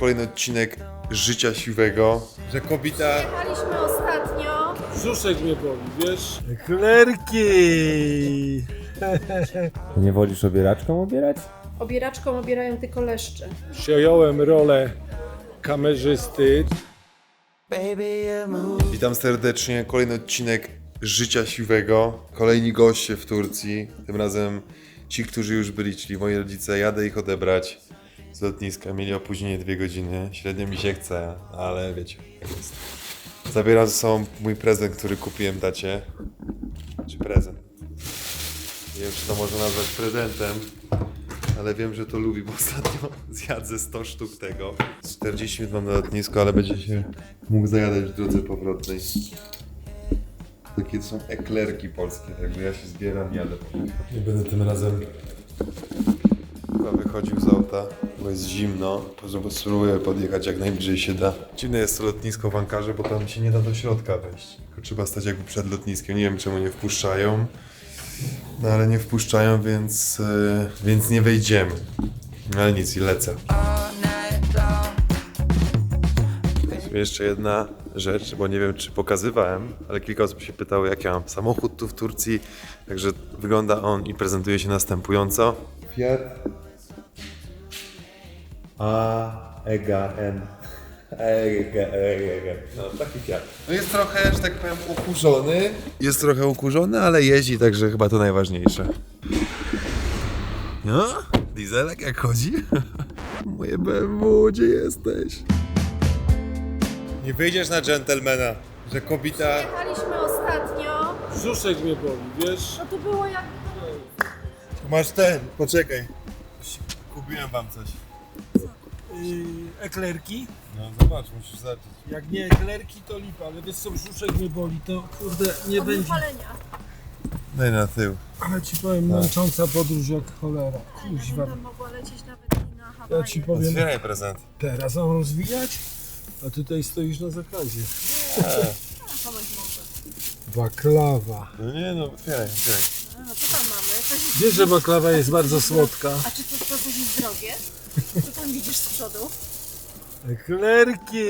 kolejny odcinek Życia Siwego. Że kobieta... Jechaliśmy ostatnio. Brzuszek mnie boli, wiesz? Klerki! Nie wolisz obieraczką obierać? Obieraczką obierają tylko leszcze. Przejąłem rolę kamerzysty. Witam serdecznie, kolejny odcinek Życia Siwego. Kolejni goście w Turcji. Tym razem ci, którzy już byli, czyli moi rodzice. Jadę ich odebrać z lotniska. Mieli opóźnienie 2 godziny. Średnio mi się chce, ale wiecie jak jest. Zabieram ze sobą mój prezent, który kupiłem tacie. Czy prezent? Nie wiem, czy to można nazwać prezentem, ale wiem, że to lubi, bo ostatnio zjadł ze 100 sztuk tego. 40 minut mam na lotnisko, ale będzie się mógł zajadać w drodze powrotnej. Takie są eklerki polskie, także ja się zbieram, jadę. Nie będę tym razem chyba wychodził z auta, bo jest zimno. Spróbuję podjechać jak najbliżej się da. Dziwne jest to lotnisko w Ankarze, bo tam się nie da do środka wejść. Tylko trzeba stać jakby przed lotniskiem. Nie wiem, czemu nie wpuszczają. No ale nie wpuszczają, więc nie wejdziemy. Ale nic, i lecę. Jeszcze jedna rzecz, bo nie wiem, czy pokazywałem, ale kilka osób się pytało, jak ja mam samochód tu w Turcji. Także wygląda on i prezentuje się następująco. Fiat A-E-G-N. No, taki Fiat. No jest trochę, że tak powiem, ukurzony. Jest trochę ukurzony, ale jeździ, także chyba to najważniejsze. No? Dieselek jak chodzi? Moje BMW, gdzie jesteś? Nie wyjdziesz na dżentelmena, że kobieta... Jechaliśmy ostatnio. Brzuszek mnie boli, wiesz? No to było jak... Masz ten, poczekaj. Kupiłem wam coś. Eklerki? No zobacz, musisz zacząć. Jak nie eklerki, to lipa, ale wiesz co, brzuszek mnie boli, to kurde nie Od będzie. wypalenia. Daj na tył. Ale ci powiem, męcząca podróż jak cholera. Ja Kuźwa. bym mogła lecieć nawet i na Hawaje. Ja ci powiem, Otwieraj prezent. teraz mam rozwijać, a tutaj stoisz na zakazie. A Tomek może. Baklawa. No nie no, otwieraj. No co tam mamy? Coś... Wiesz, że baklawa jest bardzo słodka. A czy to coś jest drogie? Co tam widzisz z przodu? Eklerki!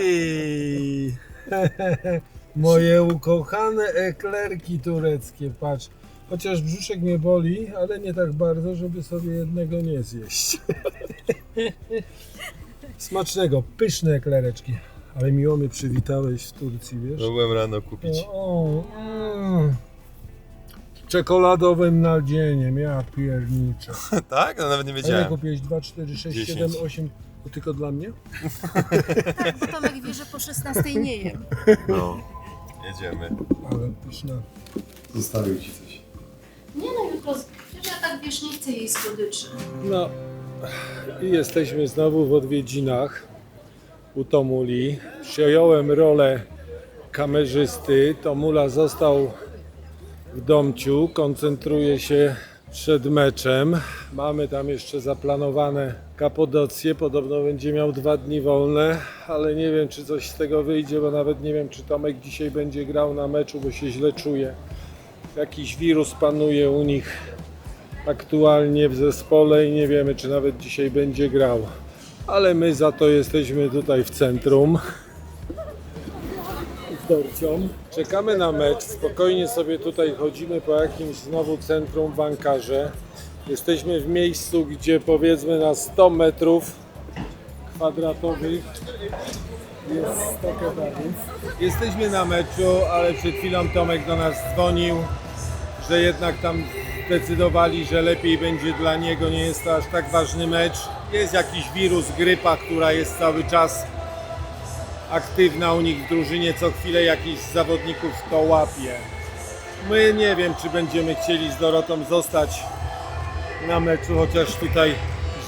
Moje ukochane eklerki tureckie, patrz. Chociaż brzuszek mnie boli, ale nie tak bardzo, żeby sobie jednego nie zjeść. Smacznego, pyszne eklereczki. Ale miło mnie przywitałeś w Turcji, wiesz? Byłem rano kupić. Czekoladowym nadzieniem, ja pierniczę. Tak? No nawet nie A ile wiedziałem. kupiłeś? 2, 4, 6, 7, 8? To tylko dla mnie? Tak, bo Tomek wie, że po 16 nie jem. No. Jedziemy. Ale pyszna. Zostawił ci coś. Nie no, jutro... Przecież ja tak wiesz, nie chcę jej słodyczy. No i jesteśmy znowu w odwiedzinach u Tomuli. Przejąłem rolę kamerzysty. Tomula został w domciu, koncentruje się przed meczem. Mamy tam jeszcze zaplanowane Kapadocję. Podobno będzie miał 2 dni wolne, ale nie wiem, czy coś z tego wyjdzie, bo nawet nie wiem, czy Tomek dzisiaj będzie grał na meczu, bo się źle czuje. Jakiś wirus panuje u nich aktualnie w zespole i nie wiemy, czy nawet dzisiaj będzie grał. Ale my za to jesteśmy tutaj w centrum z Dorcią. Czekamy na mecz, spokojnie sobie tutaj chodzimy po jakimś znowu centrum w Ankarze. Jesteśmy w miejscu, gdzie powiedzmy na 100 metrów kwadratowych jest 100 kebabów. Jesteśmy na meczu, ale przed chwilą Tomek do nas dzwonił, że jednak tam zdecydowali, że lepiej będzie dla niego, nie jest to aż tak ważny mecz. Jest jakiś wirus, grypa, która jest cały czas aktywna u nich w drużynie, co chwilę jakiś z zawodników to łapie. My nie wiem, czy będziemy chcieli z Dorotą zostać na meczu, chociaż tutaj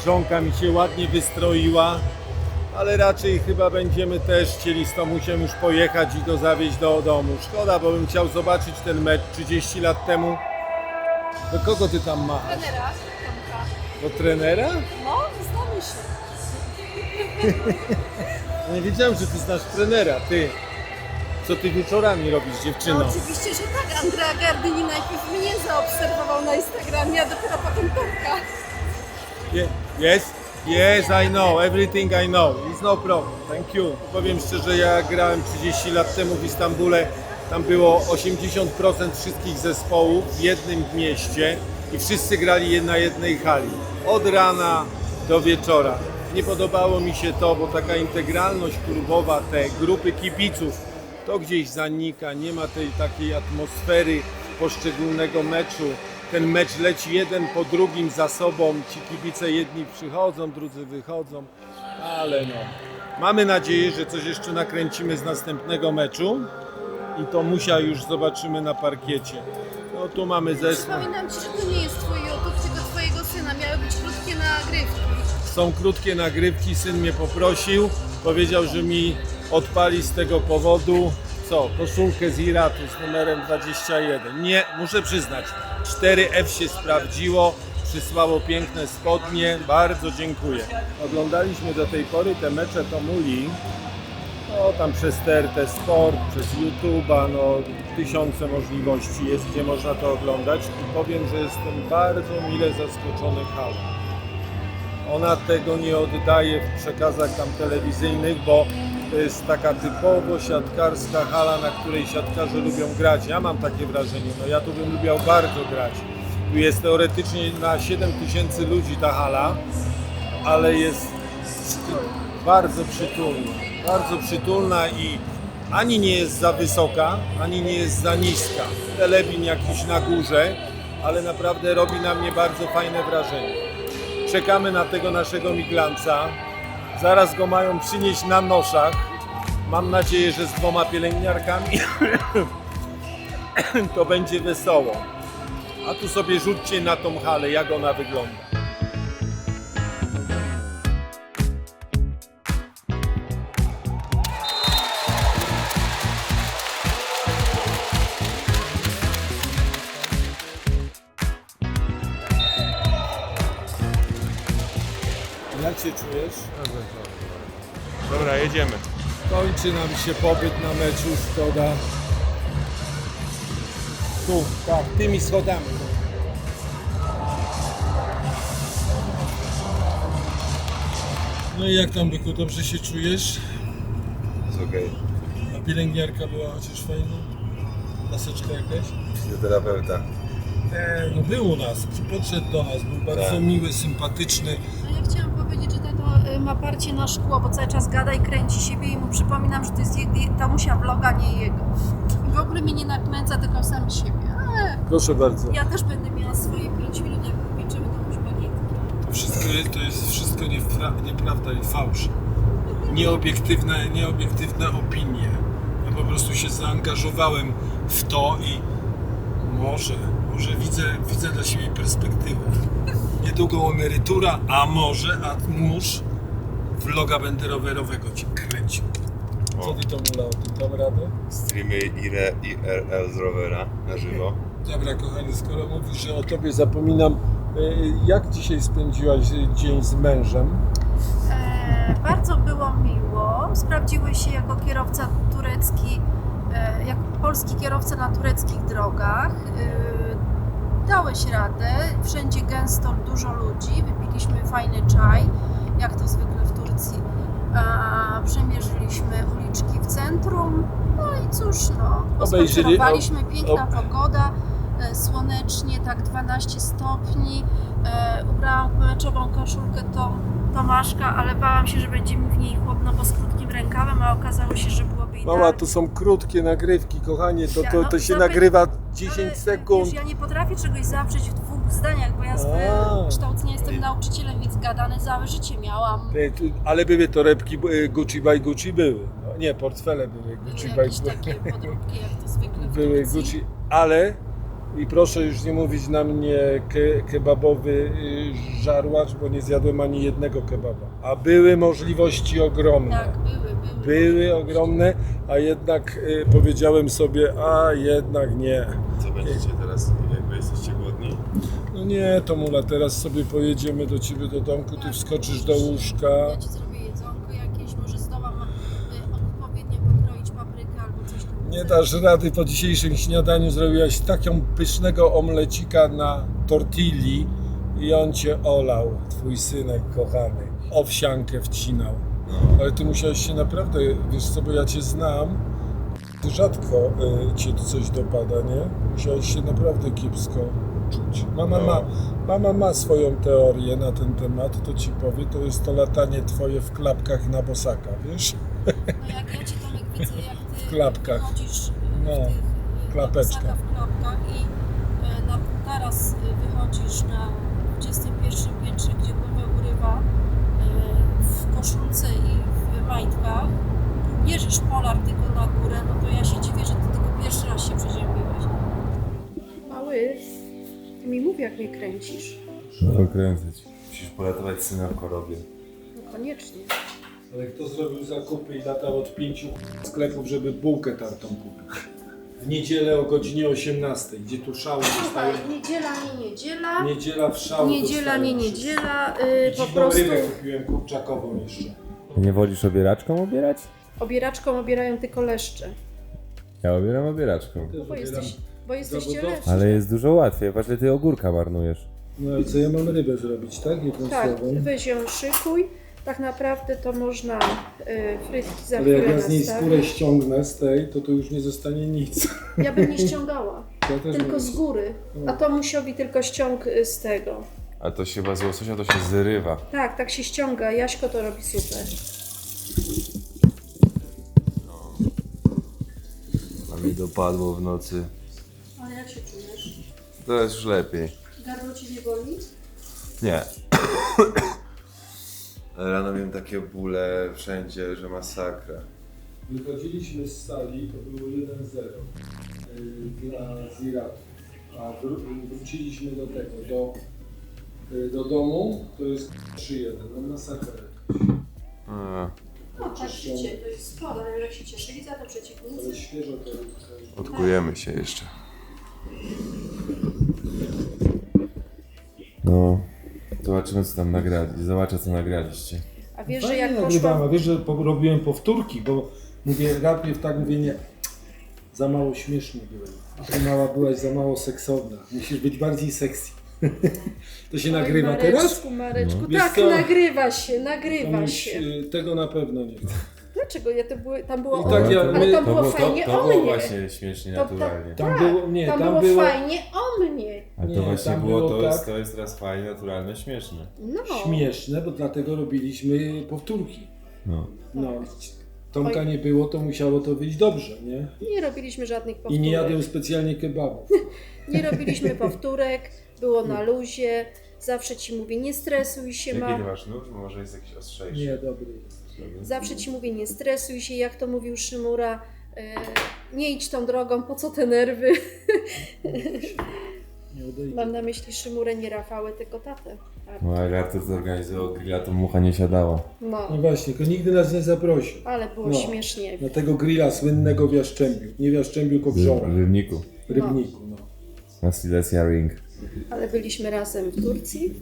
żonka mi się ładnie wystroiła, ale raczej chyba będziemy też chcieli z Tomusiem już pojechać i go zawieźć do domu. Szkoda, bo bym chciał zobaczyć ten mecz 30 lat temu. Do kogo ty tam masz? Trenera, Tomka. Do trenera? No, znamy się. Nie wiedziałem, że ty znasz trenera. Ty, co ty wieczorami robisz, dziewczyno? No oczywiście, że tak. Andrea Gardini najpierw mnie zaobserwował na Instagramie, a dopiero potem Tomka. Jest? Yes, I know, everything I know. It's no problem. Thank you. Powiem szczerze, ja grałem 30 lat temu w Istambule. Tam było 80% wszystkich zespołów w jednym mieście i wszyscy grali na jednej hali. Od rana do wieczora. Nie podobało mi się to, bo taka integralność klubowa, te grupy kibiców, to gdzieś zanika, nie ma tej takiej atmosfery poszczególnego meczu. Ten mecz leci jeden po drugim za sobą, ci kibice jedni przychodzą, drudzy wychodzą, ale no. Mamy nadzieję, że coś jeszcze nakręcimy z następnego meczu i to Musia już zobaczymy na parkiecie. No tu mamy zespół. Przypominam Ci, że to nie jest Twój YouTube, tylko Twojego syna. Miały być krótkie nagrywki. Są krótkie nagrywki, syn mnie poprosił, powiedział, że mi odpali z tego powodu, koszulkę z Iratu z numerem 21. Nie, muszę przyznać, 4F się sprawdziło, przysłało piękne spodnie, bardzo dziękuję. Oglądaliśmy do tej pory te mecze Tomuli, tam przez TRT Sport, przez YouTube'a, tysiące możliwości jest, gdzie można to oglądać i powiem, że jestem bardzo mile zaskoczony halą. Ona tego nie oddaje w przekazach tam telewizyjnych, bo to jest taka typowo siatkarska hala, na której siatkarze lubią grać. Ja mam takie wrażenie, ja tu bym lubiał bardzo grać. Tu jest teoretycznie na 7 000 ludzi ta hala, ale jest bardzo przytulna i ani nie jest za wysoka, ani nie jest za niska. Telebin jakiś na górze, ale naprawdę robi na mnie bardzo fajne wrażenie. Czekamy na tego naszego miglanca. Zaraz go mają przynieść na noszach. Mam nadzieję, że z 2 pielęgniarkami to będzie wesoło. A tu sobie rzućcie na tą halę, jak ona wygląda. Jak się czujesz? Dobra, jedziemy. Kończy nam się pobyt na meczu, szkoda. Tu, tak, tymi schodami. No i jak tam, byku, dobrze się czujesz? Jest okej. A pielęgniarka była chociaż fajna? Laseczka jakaś? Fizjoterapeuta. No był u nas, podszedł do nas, był bardzo Tak. miły, sympatyczny. No ja chciałam powiedzieć, że tato ma parcie na szkło, bo cały czas gada i kręci siebie i mu przypominam, że to jest ta Musia vloga, nie jego. I w ogóle mnie nie nakręca, tylko sam siebie. Ale Proszę bardzo. ja też będę miała swoje 5 minut, jak pieczymy jakąś bagietkę. To jest wszystko nieprawda i fałsz. Nieobiektywne opinie. Ja po prostu się zaangażowałem w to i może widzę dla siebie perspektywę. Niedługo emerytura, a mórz vloga będę rowerowego ci kręcił. Co ty to mula o tym? Dam radę? Streamy IRL z rowera na żywo. Dobra, kochanie, skoro mówisz, że o tobie zapominam, jak dzisiaj spędziłaś dzień z mężem? Bardzo było miło. Sprawdziłeś się jako kierowca turecki, jako polski kierowca na tureckich drogach. Dałeś radę, wszędzie gęsto, dużo ludzi, wypiliśmy fajny czaj, jak to zwykle w Turcji. Przemierzyliśmy uliczki w centrum, no i cóż, pospacerowaliśmy, piękna pogoda, słonecznie, tak 12 stopni. Ubrałam meczową koszulkę Tomaszka, ale bałam się, że będzie mi w niej chłodno, bo z krótkim rękawem, a okazało się, że byłoby idealnie. Mama, to są krótkie nagrywki, kochanie, to się zapy- nagrywa 10 Ale, sekund. Wiesz, ja nie potrafię czegoś zawrzeć w 2 zdaniach, bo ja z kształcenia jestem nauczycielem, więc gadane całe życie miałam. Ale były torebki Gucci by Gucci były. No, nie, portfele były Gucci Były by jakieś takie podróbki, jak to zwykle w były Turcji. Gucci, ale i proszę już nie mówić na mnie kebabowy żarłacz, bo nie zjadłem ani jednego kebaba. A były możliwości ogromne. Tak, były. Były ogromne, a jednak powiedziałem sobie, a jednak nie. Co będziecie teraz, jakby jesteście głodni? No nie, Tomula, teraz sobie pojedziemy do ciebie do domku, ty wskoczysz do łóżka. Ja ci zrobię jedzonko jakieś, może zdołam odpowiednio pokroić paprykę albo coś tam. Nie dasz rady, po dzisiejszym śniadaniu zrobiłaś taką pysznego omlecika na tortilli i on cię olał, twój synek kochany. owsiankę wcinał. Ale ty musiałeś się naprawdę, wiesz co, bo ja cię znam, ty rzadko cię coś dopada, nie? Musiałeś się naprawdę kiepsko czuć. Mama ma swoją teorię na ten temat, to ci powie, to jest to latanie twoje w klapkach na bosaka, wiesz? No jak ja cię Tomek widzę, jak ty W klapkach. chodzisz No, w tych klapeczka. bosaka w klapkach i na taras wychodzisz na 21 piętrze, gdzie głowę urywa w koszulce i w majtkach, bierzesz polar tylko na górę, no to ja się dziwię, że ty tylko pierwszy raz się przeziębiłeś. Mały, ty mi mów, jak mnie kręcisz. Okręcać. Musisz poratować syna w chorobie. No koniecznie. Ale kto zrobił zakupy i latał od 5 sklepów, żeby bułkę tartą kupić? W niedzielę o godzinie 18, gdzie tu szału dostają. Niedziela, nie niedziela. Niedziela w szału Niedziela, nie dostają niedziela. wszystko. Po Dziwną prostu rybę kupiłem kurczakową jeszcze. Nie wolisz obieraczką obierać? obieraczką obierają tylko leszcze. Ja obieram obieraczką. Też Bo jesteś zawodowcy. cielewszy. Ale jest dużo łatwiej, patrz, że ty ogórka marnujesz. No i co, ja mam rybę zrobić, tak? Jedną Tak, słową. weź ją szykuj. Tak naprawdę to można frytki za Ale jak chwilę ja z niej nastawić. skórę ściągnę z tej, to już nie zostanie nic. Ja bym nie ściągała, Ja też tylko bym- z góry. A to musiowi tylko ściąg z tego. A to się chyba z łososia to się zrywa. Tak, tak się ściąga. Jaśko to robi super. A mi dopadło w nocy. Ale jak się czujesz? To jest już lepiej. Gardło ci nie boli? Nie. Rano miałem takie bóle wszędzie, że masakra. Wychodziliśmy z sali, to było 1-0 dla Ziratu. A wróciliśmy do tego, do domu, to jest 3-1. No masakra. A, No tak się cieszy, to jest szkoda, ale jak się cieszyli za to przeciwnicy. Ale świeżo to jest. odkujemy się jeszcze. No, zobaczymy co tam nagrali. Zobaczę co nagraliście. A wiesz, że Fajnie jak nagrywam, a poszłam... wiesz, że robiłem powtórki, bo mówię, najpierw tak mówię, nie, za mało śmieszny byłem. A ty mała byłaś za mało seksowna. Musisz być bardziej sexy. To się nagrywa Oj, teraz? Mareczku, Wiesz tak, co? nagrywa się, To nagrywa już, się. tego na pewno nie. Dlaczego? Tam było I o tak mnie, ja- ale my- tam było fajnie to o było mnie. właśnie śmiesznie, To- naturalnie. Tam Tak, było, nie, tam tam było było, fajnie o mnie. Ale Nie, to właśnie tam było, było tak. to jest teraz fajnie, naturalne, śmieszne. No. śmieszne, bo dlatego robiliśmy powtórki. No. No, Tomka nie było, to musiało to wyjść dobrze, nie? Nie robiliśmy żadnych I powtórek. nie jadłem specjalnie kebabów. Nie robiliśmy powtórek, było na luzie. Zawsze ci mówię, nie stresuj się, Jaki ty masz nóż? Może jest jakiś ostrzejszy? Nie, dobry jest. Zawsze ci mówię, nie stresuj się, jak to mówił Szymura. Nie idź tą drogą, po co te nerwy? Nie odejdzie. Mam na myśli Szymurę, nie Rafałę, tylko tatę. No jak Artur zorganizował grilla, to mucha nie siadała. No No, właśnie, tylko nigdy nas nie zaprosił. ale było No. śmiesznie. Na tego grilla słynnego w Jaszczębiu. Nie w Jaszczębiu, tylko w W Żorach. Rybniku. W Rybniku, no. Na Silesia Ring. Ale byliśmy razem w Turcji,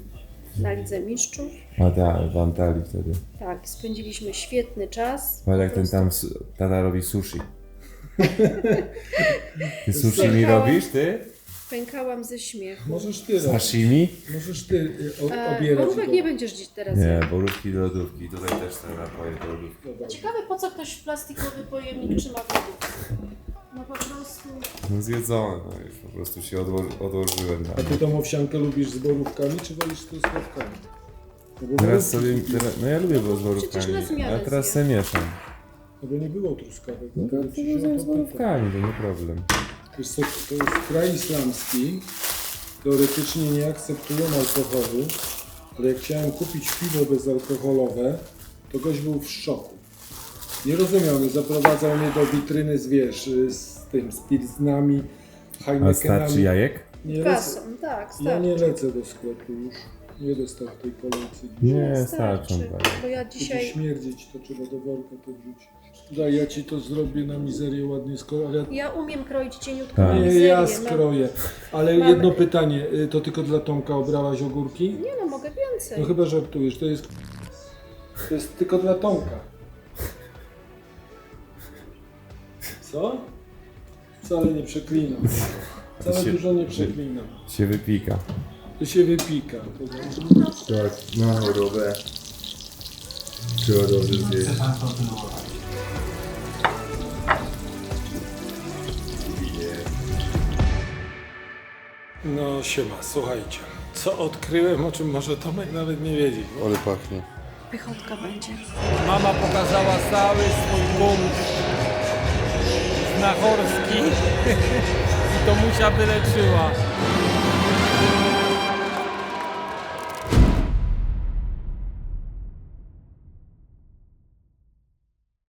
na Lidze Mistrzów. A tak, w Antalii wtedy. Tak, spędziliśmy świetny czas. Patrz jak Po ten prostu tam tata robi sushi. Ty sushi mi Słuchałam. robisz, ty? Pękałam ze śmiechu. Możesz ty, Sashimi? możesz ty obierać Borówek go. nie będziesz dziś teraz Nie, jadł. borówki do lodówki. Tutaj też te napoje do lodówki. Dobra. Ciekawe, po co ktoś w plastikowy pojemnik trzyma wodę. No po prostu... No zjedzone, no już po prostu się odłożyłem. A ty tą owsiankę lubisz z borówkami, czy wolisz z truskawkami? No bo Teraz borówki- sobie, no ja lubię go z przecież na borówkami, zmianę a teraz zjem. se mieszam. No bo nie było truskawek. No to dlatego ci się o zjem z to pytam. borówkami, to nie problem. Wiesz co, to jest kraj islamski. Teoretycznie nie akceptują alkoholu, ale jak chciałem kupić piwo bezalkoholowe, to gość był w szoku. Nie rozumiał mnie, zaprowadzał mnie do witryny z, wiesz, z tym, z pilznami, A Heinekenami. starczy jajek? Nie lecę, Kasą, tak, ja nie starczy. lecę do sklepu już. Nie dostał tej kolejcy. Nie, starczą tak. Bo ja Będzie dzisiaj... śmierdzieć, to trzeba do worka to wrzucić. Daj, ja ci to zrobię na mizerię ładnie, ale ja Ja umiem kroić cieniutko Tak. na nie, mizerię. ja skroję. Ale mam- jedno pytanie, to tylko dla Tomka obrałaś ogórki? Nie no, mogę więcej. No chyba żartujesz, to jest tylko dla Tomka. Co? Wcale nie przeklinam. Wcale się- dużo nie przeklinam. Się wypika. To się wypika. Tak, na chorobę. Trzeba dobrze zjeść. No siema, słuchajcie. Co odkryłem, o czym może Tomek nawet nie wiedzieć. Ale pachnie. Pychotka będzie. Mama pokazała cały swój punkt znachorski i to Musia wyleczyła.